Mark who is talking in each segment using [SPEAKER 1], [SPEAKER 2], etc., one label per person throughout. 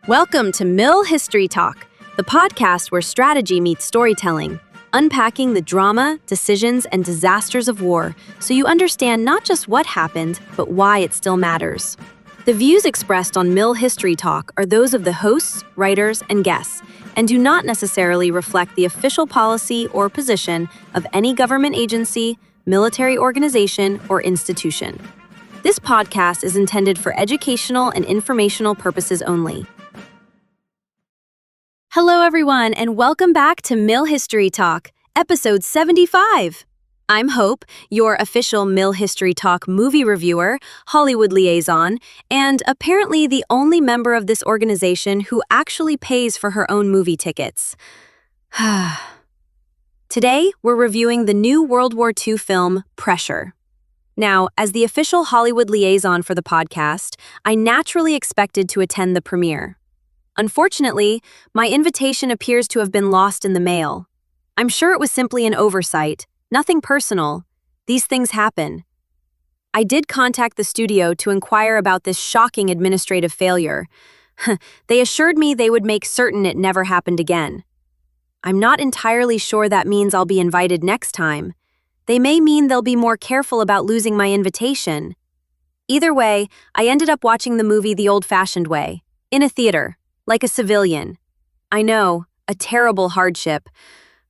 [SPEAKER 1] Welcome to Mill History Talk, the podcast where strategy meets storytelling, unpacking the drama, decisions, and disasters of war so you understand not just what happened, but why it still matters. The views expressed on Mill History Talk are those of the hosts, writers, and guests, and do not necessarily reflect the official policy or position of any government agency, military organization, or institution. This podcast is intended for educational and informational purposes only. Hello, everyone, and welcome back to Mill History Talk, episode 75. I'm Hope, your official Mill History Talk movie reviewer, Hollywood liaison, and apparently the only member of this organization who actually pays for her own movie tickets. Today, we're reviewing the new World War II film, Pressure. Now, as the official Hollywood liaison for the podcast, I naturally expected to attend the premiere. Unfortunately, my invitation appears to have been lost in the mail. I'm sure it was simply an oversight, nothing personal. These things happen. I did contact the studio to inquire about this shocking administrative failure. They assured me they would make certain it never happened again. I'm not entirely sure that means I'll be invited next time. They may mean they'll be more careful about losing my invitation. Either way, I ended up watching the movie the old-fashioned way, in a theater. Like a civilian. I know, a terrible hardship.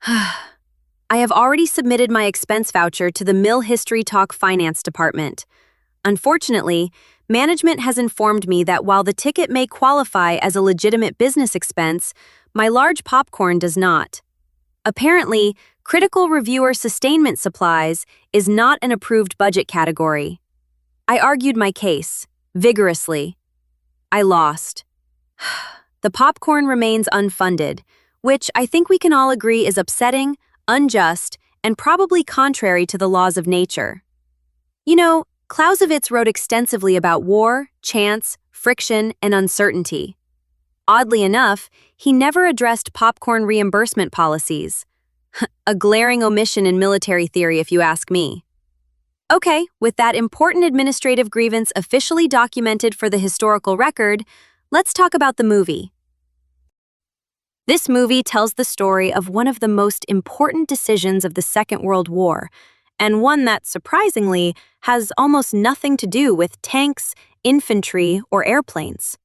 [SPEAKER 1] I have already submitted my expense voucher to the Mill History Talk Finance Department. Unfortunately, management has informed me that while the ticket may qualify as a legitimate business expense, my large popcorn does not. Apparently, critical reviewer sustainment supplies is not an approved budget category. I argued my case, vigorously. I lost. The popcorn remains unfunded, which I think we can all agree is upsetting, unjust, and probably contrary to the laws of nature. You know, Clausewitz wrote extensively about war, chance, friction, and uncertainty. Oddly enough, he never addressed popcorn reimbursement policies. A glaring omission in military theory, if you ask me. Okay, with that important administrative grievance officially documented for the historical record, let's talk about the movie. This movie tells the story of one of the most important decisions of the Second World War, and one that, surprisingly, has almost nothing to do with tanks, infantry, or airplanes.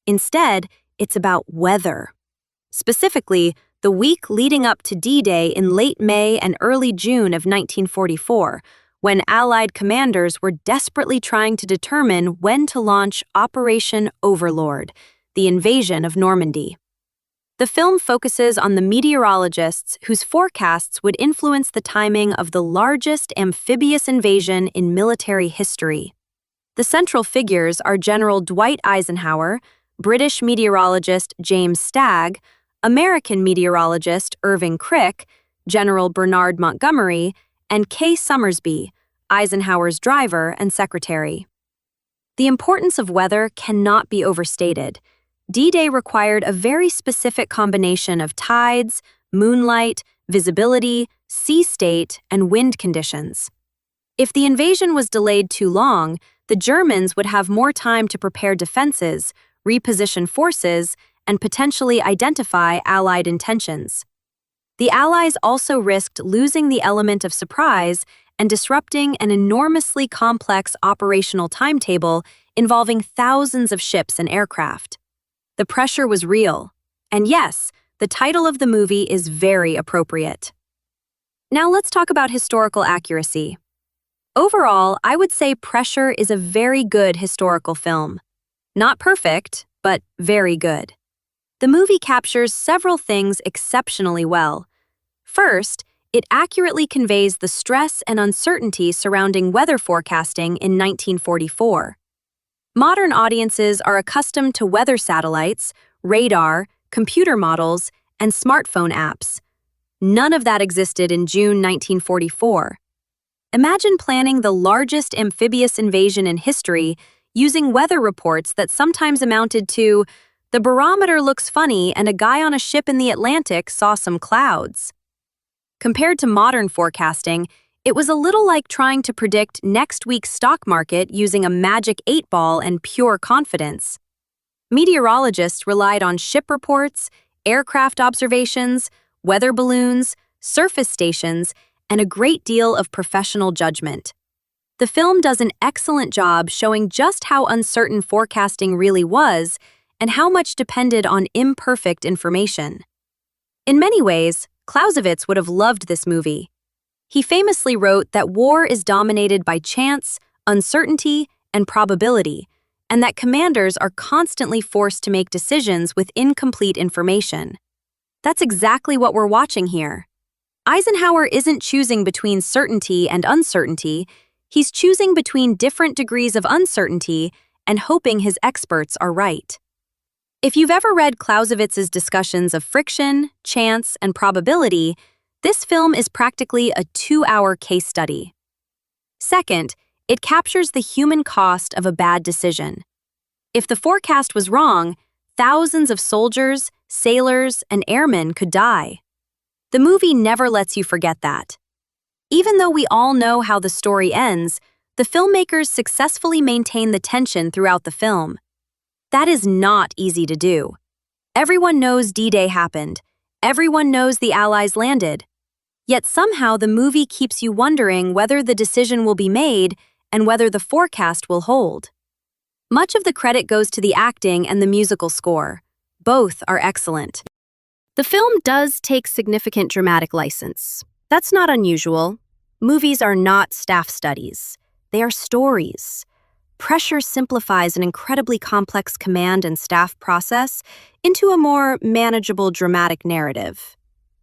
[SPEAKER 1] Instead, it's about weather. Specifically, the week leading up to D-Day in late May and early June of 1944, when Allied commanders were desperately trying to determine when to launch Operation Overlord, the invasion of Normandy. The film focuses on the meteorologists whose forecasts would influence the timing of the largest amphibious invasion in military history. The central figures are General Dwight Eisenhower, British meteorologist James Stagg, American meteorologist Irving Crick, General Bernard Montgomery, and Kay Summersby, Eisenhower's driver and secretary. The importance of weather cannot be overstated. D-Day required a very specific combination of tides, moonlight, visibility, sea state, and wind conditions. If the invasion was delayed too long, the Germans would have more time to prepare defenses, reposition forces, and potentially identify Allied intentions. The Allies also risked losing the element of surprise and disrupting an enormously complex operational timetable involving thousands of ships and aircraft. The pressure was real, and yes, the title of the movie is very appropriate. Now let's talk about historical accuracy. Overall, I would say Pressure is a very good historical film. Not perfect, but very good. The movie captures several things exceptionally well. First, it accurately conveys the stress and uncertainty surrounding weather forecasting in 1944. Modern audiences are accustomed to weather satellites, radar, computer models, and smartphone apps. None of that existed in June 1944. Imagine planning the largest amphibious invasion in history using weather reports that sometimes amounted to, "The barometer looks funny and a guy on a ship in the Atlantic saw some clouds." Compared to modern forecasting, it was a little like trying to predict next week's stock market using a magic 8-ball and pure confidence. Meteorologists relied on ship reports, aircraft observations, weather balloons, surface stations, and a great deal of professional judgment. The film does an excellent job showing just how uncertain forecasting really was and how much depended on imperfect information. In many ways, Clausewitz would have loved this movie. He famously wrote that war is dominated by chance, uncertainty, and probability, and that commanders are constantly forced to make decisions with incomplete information. That's exactly what we're watching here. Eisenhower isn't choosing between certainty and uncertainty, he's choosing between different degrees of uncertainty and hoping his experts are right. If you've ever read Clausewitz's discussions of friction, chance, and probability, this film is practically a 2-hour case study. Second, it captures the human cost of a bad decision. If the forecast was wrong, thousands of soldiers, sailors, and airmen could die. The movie never lets you forget that. Even though we all know how the story ends, the filmmakers successfully maintain the tension throughout the film. That is not easy to do. Everyone knows D-Day happened. Everyone knows the Allies landed. Yet somehow the movie keeps you wondering whether the decision will be made and whether the forecast will hold. Much of the credit goes to the acting and the musical score. Both are excellent. The film does take significant dramatic license. That's not unusual. Movies are not staff studies. They are stories. Pressure simplifies an incredibly complex command and staff process into a more manageable dramatic narrative.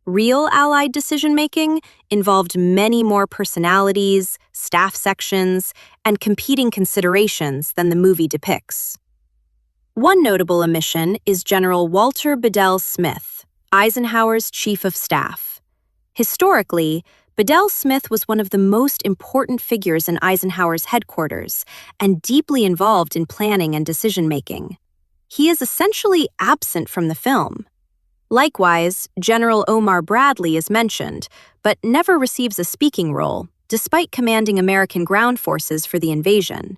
[SPEAKER 1] Real Allied decision-making involved many more personalities, staff sections, and competing considerations than the movie depicts. One notable omission is General Walter Bedell Smith, Eisenhower's chief of staff. Historically, Bedell Smith was one of the most important figures in Eisenhower's headquarters and deeply involved in planning and decision-making. He is essentially absent from the film. Likewise, General Omar Bradley is mentioned, but never receives a speaking role, despite commanding American ground forces for the invasion.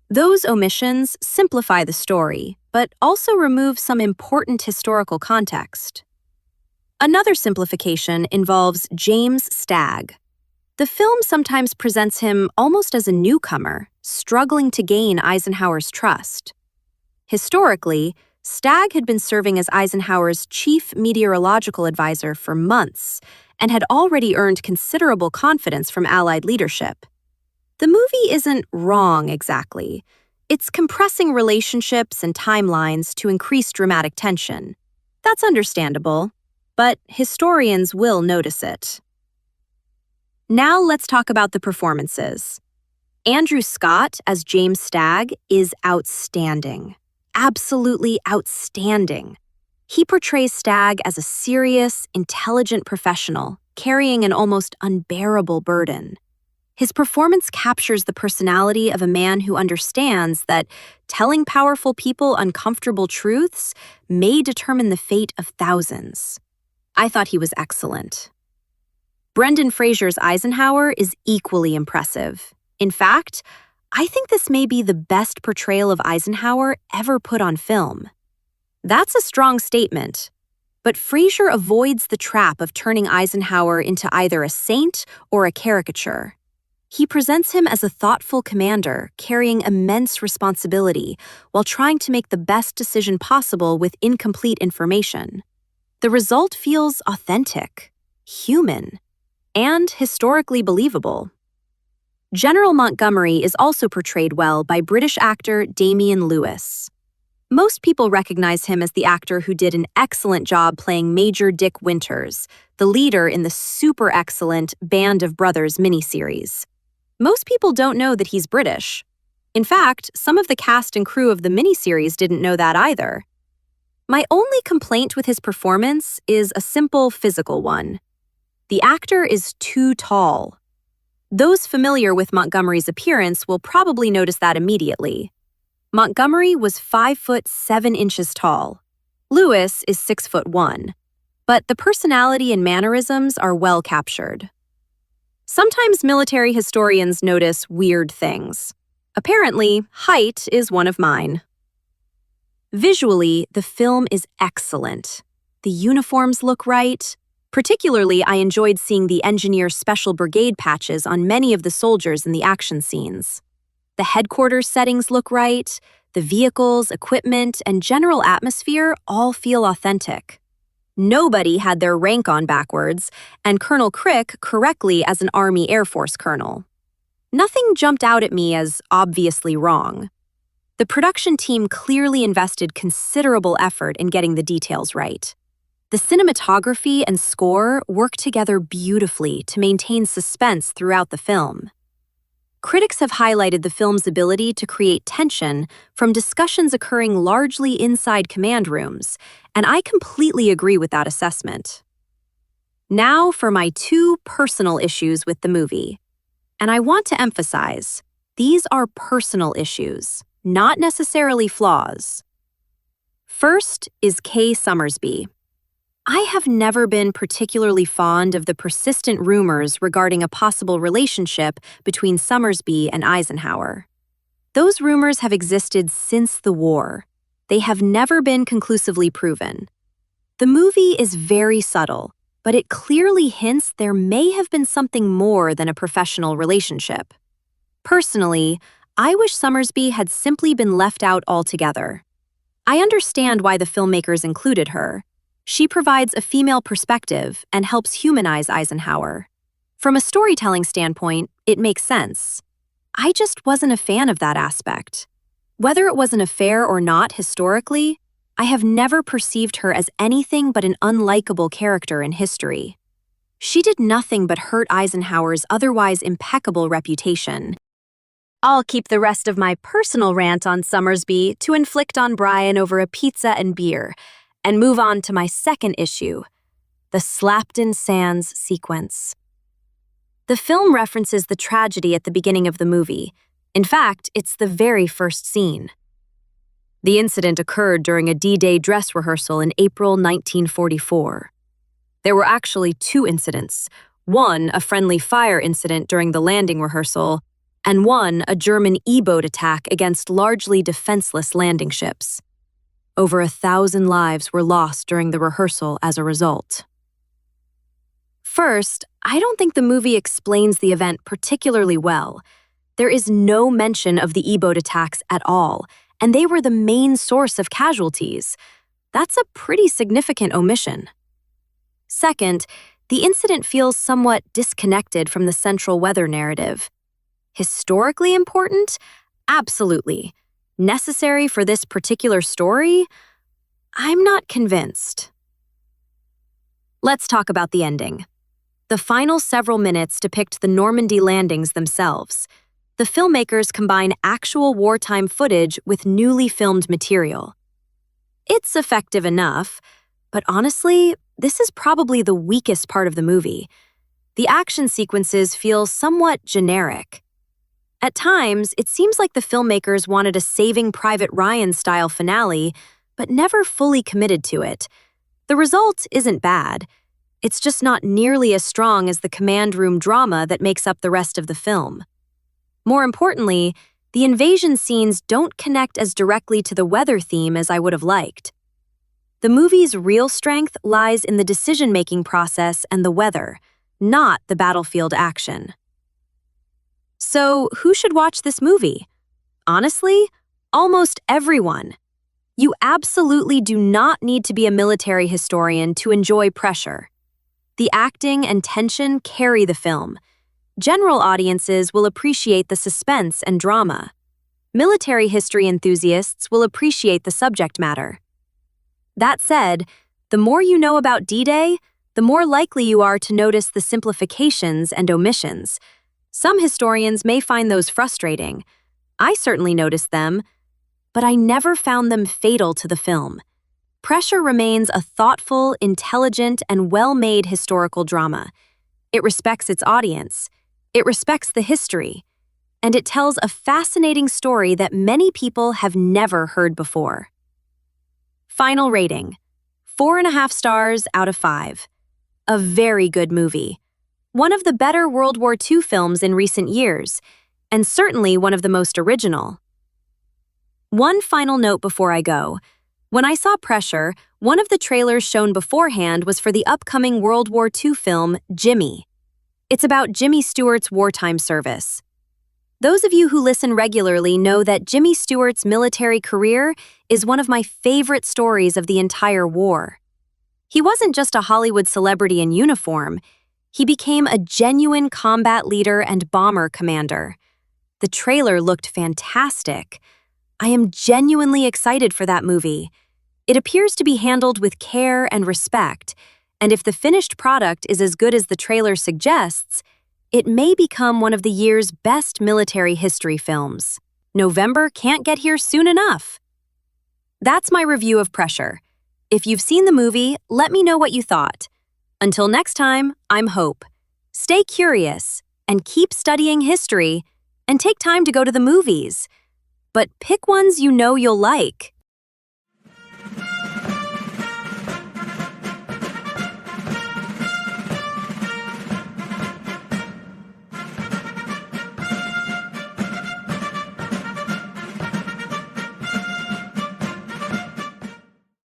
[SPEAKER 1] Those omissions simplify the story, but also remove some important historical context. Another simplification involves James Stagg. The film sometimes presents him almost as a newcomer, struggling to gain Eisenhower's trust. Historically, Stagg had been serving as Eisenhower's chief meteorological advisor for months and had already earned considerable confidence from Allied leadership. The movie isn't wrong exactly. It's compressing relationships and timelines to increase dramatic tension. That's understandable, but historians will notice it. Now let's talk about the performances. Andrew Scott as James Stagg is outstanding. Absolutely outstanding. He portrays Stagg as a serious, intelligent professional, carrying an almost unbearable burden. His performance captures the personality of a man who understands that telling powerful people uncomfortable truths may determine the fate of thousands. I thought he was excellent. Brendan Fraser's Eisenhower is equally impressive. In fact, I think this may be the best portrayal of Eisenhower ever put on film. That's a strong statement, but Fraser avoids the trap of turning Eisenhower into either a saint or a caricature. He presents him as a thoughtful commander carrying immense responsibility while trying to make the best decision possible with incomplete information. The result feels authentic, human, and historically believable. General Montgomery is also portrayed well by British actor Damian Lewis. Most people recognize him as the actor who did an excellent job playing Major Dick Winters, the leader in the super excellent Band of Brothers miniseries. Most people don't know that he's British. In fact, some of the cast and crew of the miniseries didn't know that either. My only complaint with his performance is a simple physical one. The actor is too tall. Those familiar with Montgomery's appearance will probably notice that immediately. Montgomery was 5'7" tall. Lewis is 6'1", but the personality and mannerisms are well captured. Sometimes military historians notice weird things. Apparently, height is one of mine. Visually, the film is excellent. The uniforms look right. Particularly, I enjoyed seeing the engineer special brigade patches on many of the soldiers in the action scenes. The headquarters settings look right. The vehicles, equipment, and general atmosphere all feel authentic. Nobody had their rank on backwards, and Colonel Crick correctly as an Army Air Force colonel. Nothing jumped out at me as obviously wrong. The production team clearly invested considerable effort in getting the details right. The cinematography and score work together beautifully to maintain suspense throughout the film. Critics have highlighted the film's ability to create tension from discussions occurring largely inside command rooms, and I completely agree with that assessment. Now for my two personal issues with the movie. And I want to emphasize, these are personal issues, not necessarily flaws. First is Kay Summersby. I have never been particularly fond of the persistent rumors regarding a possible relationship between Summersby and Eisenhower. Those rumors have existed since the war. They have never been conclusively proven. The movie is very subtle, but it clearly hints there may have been something more than a professional relationship. Personally, I wish Summersby had simply been left out altogether. I understand why the filmmakers included her. She provides a female perspective and helps humanize Eisenhower. From a storytelling standpoint, it makes sense. I just wasn't a fan of that aspect. Whether it was an affair or not historically, I have never perceived her as anything but an unlikable character in history. She did nothing but hurt Eisenhower's otherwise impeccable reputation. I'll keep the rest of my personal rant on Summersby to inflict on Brian over a pizza and beer, and move on to my second issue, the Slapton Sands sequence. The film references the tragedy at the beginning of the movie. In fact, it's the very first scene. The incident occurred during a D-Day dress rehearsal in April 1944. There were actually two incidents, one a friendly fire incident during the landing rehearsal, and one a German E-boat attack against largely defenseless landing ships. Over 1,000 lives were lost during the rehearsal as a result. First, I don't think the movie explains the event particularly well. There is no mention of the E-boat attacks at all, and they were the main source of casualties. That's a pretty significant omission. Second, the incident feels somewhat disconnected from the central weather narrative. Historically important? Absolutely. Necessary for this particular story? I'm not convinced. Let's talk about the ending. The final several minutes depict the Normandy landings themselves. The filmmakers combine actual wartime footage with newly filmed material. It's effective enough, but honestly, this is probably the weakest part of the movie. The action sequences feel somewhat generic. At times, it seems like the filmmakers wanted a Saving Private Ryan-style finale, but never fully committed to it. The result isn't bad. It's just not nearly as strong as the command room drama that makes up the rest of the film. More importantly, the invasion scenes don't connect as directly to the weather theme as I would have liked. The movie's real strength lies in the decision-making process and the weather, not the battlefield action. So, who should watch this movie? Honestly, almost everyone. You absolutely do not need to be a military historian to enjoy Pressure. The acting and tension carry the film. General audiences will appreciate the suspense and drama. Military history enthusiasts will appreciate the subject matter. That said, the more you know about D-Day, the more likely you are to notice the simplifications and omissions. Some historians may find those frustrating. I certainly noticed them, but I never found them fatal to the film. Pressure remains a thoughtful, intelligent, and well-made historical drama. It respects its audience. It respects the history. And it tells a fascinating story that many people have never heard before. Final rating: 4.5 stars out of 5. A very good movie. One of the better World War II films in recent years, and certainly one of the most original. One final note before I go. When I saw Pressure, one of the trailers shown beforehand was for the upcoming World War II film, Jimmy. It's about Jimmy Stewart's wartime service. Those of you who listen regularly know that Jimmy Stewart's military career is one of my favorite stories of the entire war. He wasn't just a Hollywood celebrity in uniform. He became a genuine combat leader and bomber commander. The trailer looked fantastic. I am genuinely excited for that movie. It appears to be handled with care and respect, and if the finished product is as good as the trailer suggests, it may become one of the year's best military history films. November can't get here soon enough. That's my review of Pressure. If you've seen the movie, let me know what you thought. Until next time, I'm Hope. Stay curious and keep studying history, and take time to go to the movies. But pick ones you know you'll like.